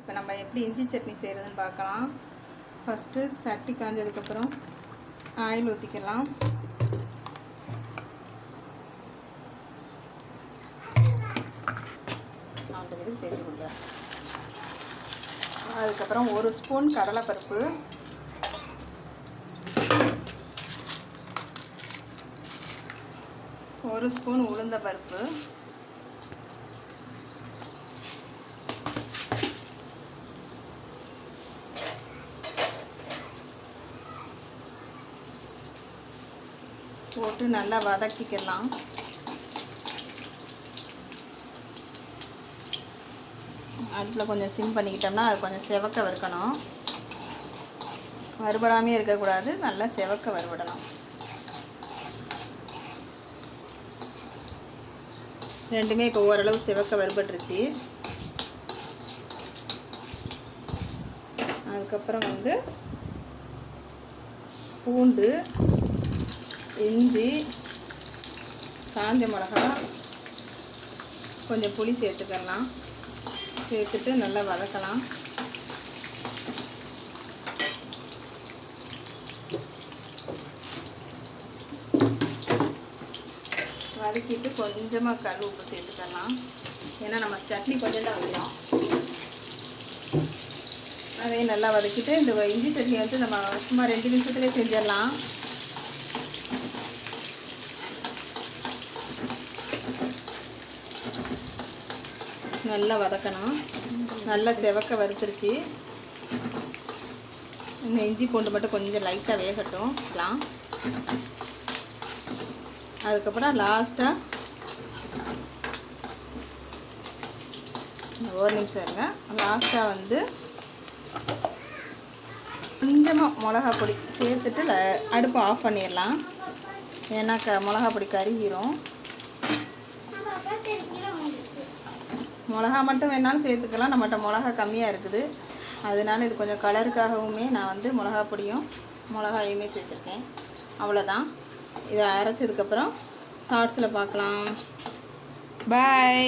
இப்போ நம்ம எப்படி இஞ்சி சட்னி செய்கிறதுன்னு பார்க்கலாம். ஃபஸ்ட்டு சட்டி காஞ்சதுக்கப்புறம் ஆயில் ஊற்றிக்கலாம். தேய்ச்சி கொடுக்குறேன். அதுக்கப்புறம் 1 ஸ்பூன் கடலைப்பருப்பு, 1 ஸ்பூன் உளுந்தம்பருப்பு, போட்டு நல்லா வதக்கிக்கலாம். அடுப்பில் கொஞ்சம் சிம் பண்ணிக்கிட்டோம்னா அது கொஞ்சம் செவக்க வறுக்கணும். வறுபடாமே இருக்கக்கூடாது, நல்லா செவக்க வறுபடணும். ரெண்டுமே இப்போ ஓரளவு செவக்க வறுபட்டுருச்சு. அதுக்கப்புறம் பூண்டு, இஞ்சி, காஞ்ச மிளகா, கொஞ்சம் புளி சேர்த்துக்கலாம். சேர்த்துட்டு நல்லா வதக்கலாம். வதக்கிட்டு கொஞ்சமாக கல் உப்பு சேர்த்துக்கலாம். ஏன்னா நம்ம சட்னி கொஞ்சம் தான் வைக்கிறோம். அதையும் நல்லா வதக்கிட்டு இந்த இஞ்சி சட்னி நம்ம சும்மா 2 நிமிஷத்துலேயே செஞ்சிடலாம். நல்லா வதக்கணும். நல்லா செவக்க வறுத்துருச்சு. இந்த இஞ்சி பூண்டு மட்டும் கொஞ்சம் லைட்டாக வேகட்டும். அதுக்கப்புறம் லாஸ்ட்டாக ஒரு நிமிஷம் இருங்க. லாஸ்ட்டாக கொஞ்சமாக மிளகா பொடி சேர்த்துட்டு அடுப்பை ஆஃப் பண்ணிடலாம். ஏன்னா மிளகா பொடி கருகிரும். மிளகா மட்டும் வேணாலும் சேர்த்துக்கலாம். நம்மகிட்ட மிளகா கம்மியாக இருக்குது, அதனால இது கொஞ்சம் கலருக்காகவுமே நான் மிளகா பொடியும் மிளகாயுமே சேர்த்துருக்கேன். அவ்வளோதான். இதை அரைச்சதுக்கப்புறம் ஷார்ட்ஸில் பார்க்கலாம். பாய்.